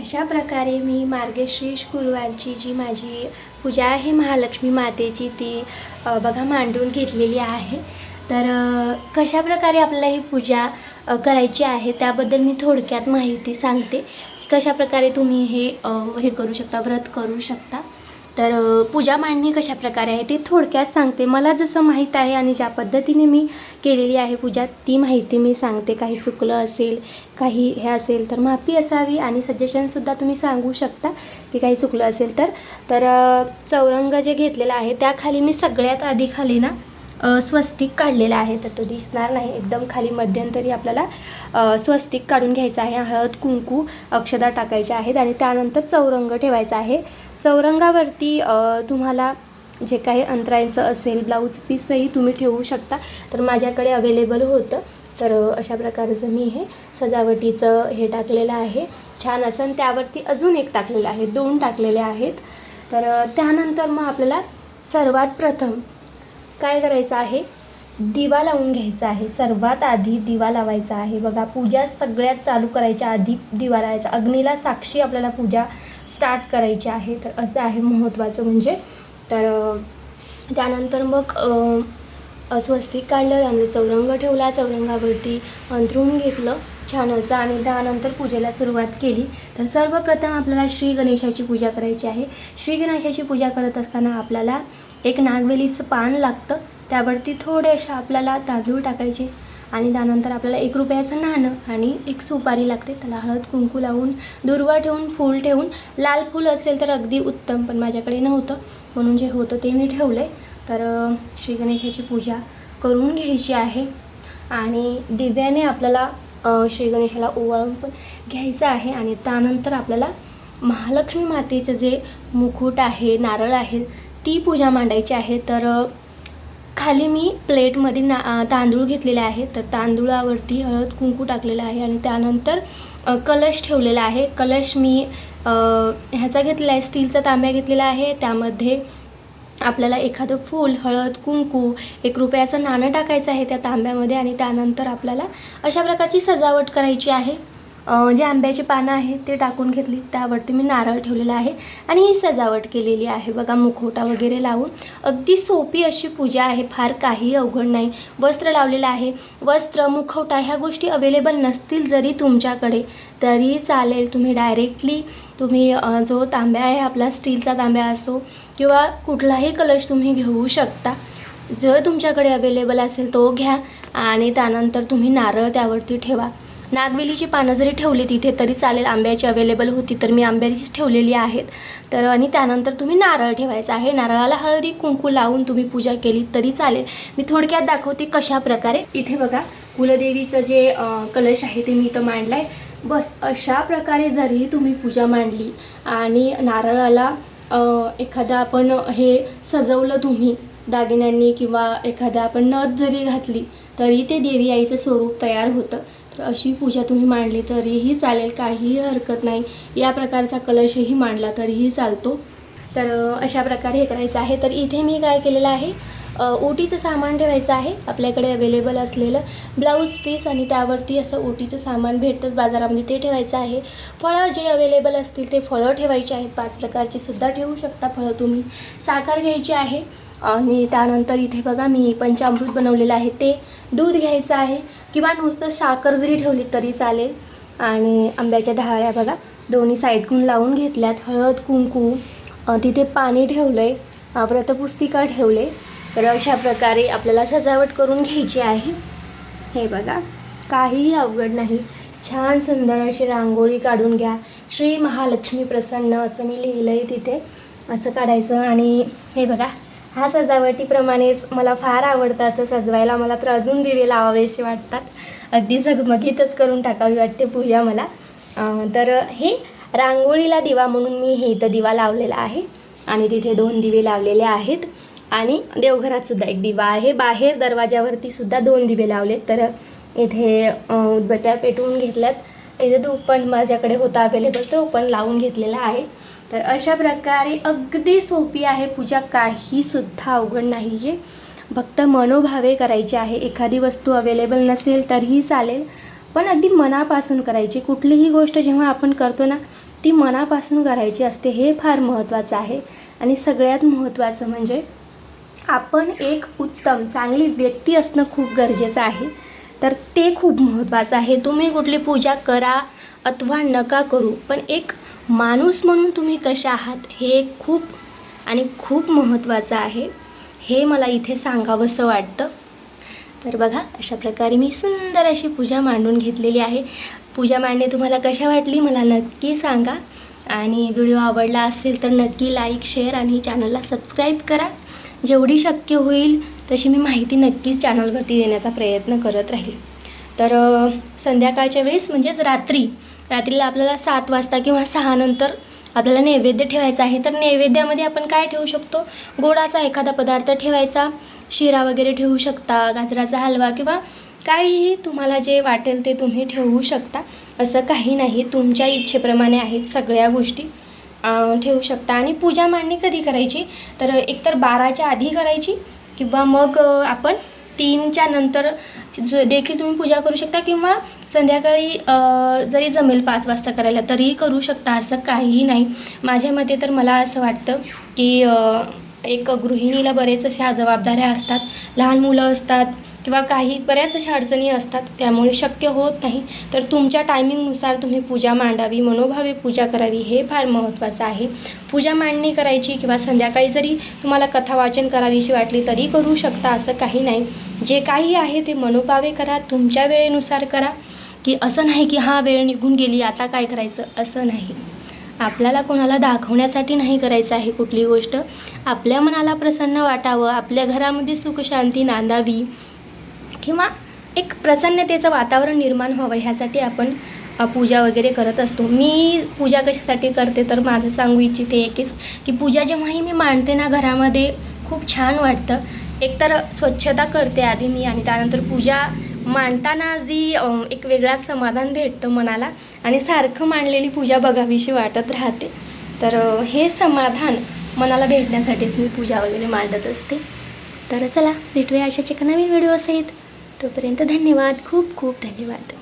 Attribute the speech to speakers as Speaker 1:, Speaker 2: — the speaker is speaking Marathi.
Speaker 1: अशा प्रकारे मी मार्गशीर्ष गुरुवारची जी माझी पूजा आहे महालक्ष्मी मातेची ती बघा मांडून घेतलेली आहे। तर कशा प्रकारे आपल्याला ही पूजा करायची आहे त्याबद्दल मी थोडक्यात माहिती सांगते। कशा प्रकारे तुम्ही हे करू शकता, व्रत करू शकता। तर पूजा मांडणी कशा प्रकारे आहे ते थोडक्यात सांगते। मला जसं माहीत आहे आणि ज्या पद्धतीने मी केलेली आहे पूजा ती माहिती मी सांगते। काही चुकलं असेल, काही हे असेल तर माफी असावी आणि सजेशनसुद्धा तुम्ही सांगू शकता की काही चुकलं असेल तर चौरंग जे घेतलेला आहे त्याखाली मी सगळ्यात आधी खाली ना स्वस्तिक काढलेला आहे। तर तो दिसणार नाही, एकदम खाली मध्यंतरी आपल्याला स्वस्तिक काढून घ्यायचा आहे। हळद कुंकू अक्षदा टाकायच्या आहेत आणि त्यानंतर चौरंग ठेवायचा आहे। चौरंगावरती तुम्हाला जे काही अंतरायचं असेल ब्लाऊज पीसही तुम्ही ठेवू शकता। तर माझ्याकडे अवेलेबल होतं, तर अशा प्रकारचं मी हे सजावटीचं हे टाकलेलं आहे छान असं। आणि त्यावरती अजून एक टाकलेलं आहे, 2 टाकलेले आहेत। तर त्यानंतर मग आपल्याला सर्वात प्रथम काय करायचं आहे, दिवा लावून घ्यायचा आहे। सर्वात आधी दिवा लावायचा आहे। बघा, पूजा सगळ्यात चालू करायच्या आधी दिवा लावायचा। अग्नीला साक्षी आपल्याला पूजा स्टार्ट करायची आहे। तर असं आहे महत्त्वाचं म्हणजे। तर त्यानंतर मग स्वस्तिक काढलं, त्यानंतर चौरंग ठेवला, चौरंगावरती अंथरूण घेतलं छान असं आणि त्यानंतर पूजेला सुरुवात केली। तर सर्वप्रथम आपल्याला श्री गणेशाची पूजा करायची आहे। श्री गणेशाची पूजा करत असताना आपल्याला एक नागवेलीचं पान लागतं, त्यावरती थोडेशा आपल्याला तांदूळ टाकायचे आणि त्यानंतर आपल्याला 1 रुपयाचं नाणं आणि एक सुपारी लागते। त्याला हळद कुंकू लावून दुर्वा ठेवून फूल ठेवून, लाल फूल असेल तर अगदी उत्तम, पण माझ्याकडे नव्हतं म्हणून जे होतं ते मी ठेवलं आहे। तर श्री गणेशाची पूजा करून घ्यायची आहे आणि दिव्याने आपल्याला श्री गणेशाला ओवाळून पण घ्यायचं आहे। आणि त्यानंतर आपल्याला महालक्ष्मी मातेचं जे मुकुट आहे, नारळ आहे, ती पूजा मांडायची आहे। तर खाली मी प्लेटमध्ये तांदूळ घेतलेले आहे, तर तांदूळावरती हळद कुंकू टाकलेलं आहे आणि त्यानंतर कलश ठेवलेला आहे। कलश मी ह्याचा घेतलेला आहे, स्टीलचा तांब्या घेतलेला आहे। त्यामध्ये आपल्याला एखादं फूल, हळद कुंकू, 1 रुपयाचं नाणं टाकायचं आहे त्या तांब्यामध्ये आणि त्यानंतर आपल्याला अशा प्रकारची सजावट करायची आहे। जे आंब्याची पानं आहेत ते टाकून घेतली, त्यावरती मी नारळ ठेवलेला आहे आणि ही सजावट केलेली आहे। बघा, मुखवटा वगैरे लावून अगदी सोपी अशी पूजा आहे, फार काही अवघड नाही। वस्त्र लावलेलं आहे, वस्त्र, मुखवटा ह्या गोष्टी अवेलेबल नसतील जरी तुमच्याकडे तरीही चालेल। तुम्ही डायरेक्टली जो तांब्या आहे आपला, स्टीलचा तांब्या असो किंवा कुठलाही कलश तुम्ही घेऊ शकता, जर तुमच्याकडे अवेलेबल असेल तो घ्या आणि त्यानंतर तुम्ही नारळ त्यावरती ठेवा। नागवेलीची पानं जरी ठेवली तिथे तरी चालेल, आंब्याची अवेलेबल होती तर मी आंब्याचीच ठेवलेली आहेत। तर आणि त्यानंतर तुम्ही नारळ ठेवायचा आहे। नारळाला हळदी कुंकू लावून तुम्ही पूजा केली तरी चालेल। मी थोडक्यात दाखवते कशा प्रकारे। इथे बघा, कुलदेवीचं जे कलश आहे ते मी इथं मांडलं आहे। बस अशा प्रकारे जरी तुम्ही पूजा मांडली आणि नारळाला एखादा आपण हे सजवलं तुम्ही दागिन्यांनी किंवा एखाद्या आपण नथ जरी घातली तरी ते देवी आईचं स्वरूप तयार होतं। तर अशी पूजा तुम्ही मांडली तरीही चालेल, काहीही हरकत नाही। या प्रकारचा कलशही मांडला तरीही चालतो। तर अशा प्रकारे हे करायचं आहे। तर इथे मी काय केलेलं आहे, ओटीचं सामान ठेवायचं आहे, आपल्याकडे अवेलेबल असलेलं ब्लाऊज पीस आणि त्यावरती असं ओटीचं सामान भेटतंच बाजारामध्ये, ते ठेवायचं आहे। फळं जे अवेलेबल असतील ते फळं ठेवायचे आहेत, 5 प्रकारची सुद्धा ठेवू शकता फळं तुम्ही। साखर घ्यायची आहे आणि त्यानंतर इथे बघा मी पंचामृत बनवलेलं आहे, ते दूध घ्यायचं आहे किंवा नुसतं साखर जरी ठेवली तरी चालेल। आणि आंब्याच्या ढाळ्या बघा दोन्ही साईडकडून लावून घेतल्यात, हळद कुंकू, तिथे पाणी ठेवलं आहे, व्रतपुस्तिका ठेवले। तर अशा प्रकारे आपल्याला सजावट करून घ्यायची आहे। हे बघा, काहीही अवघड नाही। छान सुंदर अशी रांगोळी काढून घ्या। श्री महालक्ष्मी प्रसन्न असं मी लिहिलं आहे तिथे, असं काढायचं। आणि हे बघा, ह्या सजावटीप्रमाणेच मला फार आवडतं असं सजवायला। मला तर अजून दिवे लावावेसे वाटतात, अगदी झगमगीतच करून टाकावी वाटते पूजा मला। तर हे रांगोळीला दिवा म्हणून मी हे इथं दिवा लावलेला आहे आणि तिथे 2 दिवे लावलेले आहेत आणि देवघरात सुद्धा एक दिवा आहे। बाहेर दरवाजावरती सुद्धा 2 दिवे लावलेत। तर इथे उदबत्त्या पेटवून घेतल्यात, इथे धूप पण माझ्याकडे होता अवेलेबल, तो पण लावून घेतलेला आहे। तर अशा प्रकारे अगदी सोपी आहे पूजा, काहीसुद्धा अवघड नाही आहे, फक्त मनोभावे करायची आहे। एखादी वस्तू अवेलेबल नसेल तरीही चालेल, पण अगदी मनापासून करायची। कुठलीही गोष्ट जेव्हा आपण करतो ना ती मनापासून करायची असते, हे फार महत्त्वाचं आहे. आणि सगळ्यात महत्त्वाचं म्हणजे आपण एक उत्तम चांगली व्यक्ती असणं खूप गरजेचं आहे. तर ते खूप महत्त्वाचं आहे. तुम्ही कुठली पूजा करा अथवा नका करू, पण एक माणूस म्हणून तुम्ही कशा आहात हे खूप आणि खूप महत्त्वाचं आहे. हे मला इथे सांगावंसं वाटतं. तर बघा, अशा प्रकारे मी सुंदर अशी पूजा मांडून घेतलेली आहे. पूजा मांडणे तुम्हाला कशा वाटली मला नक्की सांगा. आणि व्हिडिओ आवडला असेल तर नक्की लाईक, शेअर आणि चॅनलला सबस्क्राईब करा. जेवढी शक्य होईल तशी मी माहिती नक्कीच चॅनलवरती देण्याचा प्रयत्न करत राहील. तर संध्याकाळच्या वेळेस म्हणजेच रात्रीला आपल्याला 7 वाजता किंवा 6 नंतर आपल्याला नैवेद्य ठेवायचा आहे. तर नैवेद्यामध्ये आपण काय ठेवू शकतो, गोडाचा एखादा पदार्थ ठेवायचा, शिरा वगैरे ठेवू शकता, गाजराचा हलवा किंवा काहीही तुम्हाला जे वाटेल ते तुम्ही ठेवू शकता. असं काही नाही, तुमच्या इच्छेप्रमाणे आहेत सगळ्या गोष्टी ठेवू शकता. आणि पूजा मांडणी कधी करायची तर एकतर 12च्या आधी करायची किंवा मग आपण 3च्या नंतर देखील तुम्ही पूजा करू शकता किंवा संध्याकाळी जरी जमेल 5 वाजता करायला तरीही करू शकता. असं काहीही नाही. माझ्या मते तर मला असं वाटतं की एक गृहिणीला बरेच अशा जबाबदाऱ्या असतात, लहान मुलं असतात किंवा काही बऱ्याच अशा अडचणी असतात, त्यामुळे शक्य होत नाही. तर तुमच्या टायमिंगनुसार तुम्ही पूजा मांडावी, मनोभावे पूजा करावी, हे फार महत्त्वाचं आहे. पूजा मांडणी करायची किंवा संध्याकाळी जरी तुम्हाला कथा वाचन करावीशी वाटली तरी करू शकता. असं काही नाही. जे काही आहे ते मनोभावे करा, तुमच्या वेळेनुसार करा. की असं नाही की हा वेळ निघून गेली आता काय करायचं, असं नाही. आपल्याला कोणाला दाखवण्यासाठी नाही करायचं आहे कुठली गोष्ट. आपल्या मनाला प्रसन्न वाटावं, आपल्या घरामध्ये सुखशांती नांदावी किंवा एक प्रसन्नतेचं वातावरण निर्माण व्हावं, ह्यासाठी आपण पूजा वगैरे करत असतो. मी पूजा कशासाठी करते तर माझं सांगू इच्छिते एकच की पूजा जेव्हाही मी मांडते ना घरामध्ये खूप छान वाटतं. एकतर स्वच्छता करते आधी मी आणि त्यानंतर पूजा मांडताना जी एक वेगळाच समाधान भेटतं मनाला आणि सारखं मांडलेली पूजा बघावीशी वाटत राहते. तर हे समाधान मनाला भेटण्यासाठीच मी पूजा वगैरे मांडत असते. तर चला भेटूया अशाच एका नवीन व्हिडिओ सहित. तोपर्यंत धन्यवाद, खूप खूप धन्यवाद.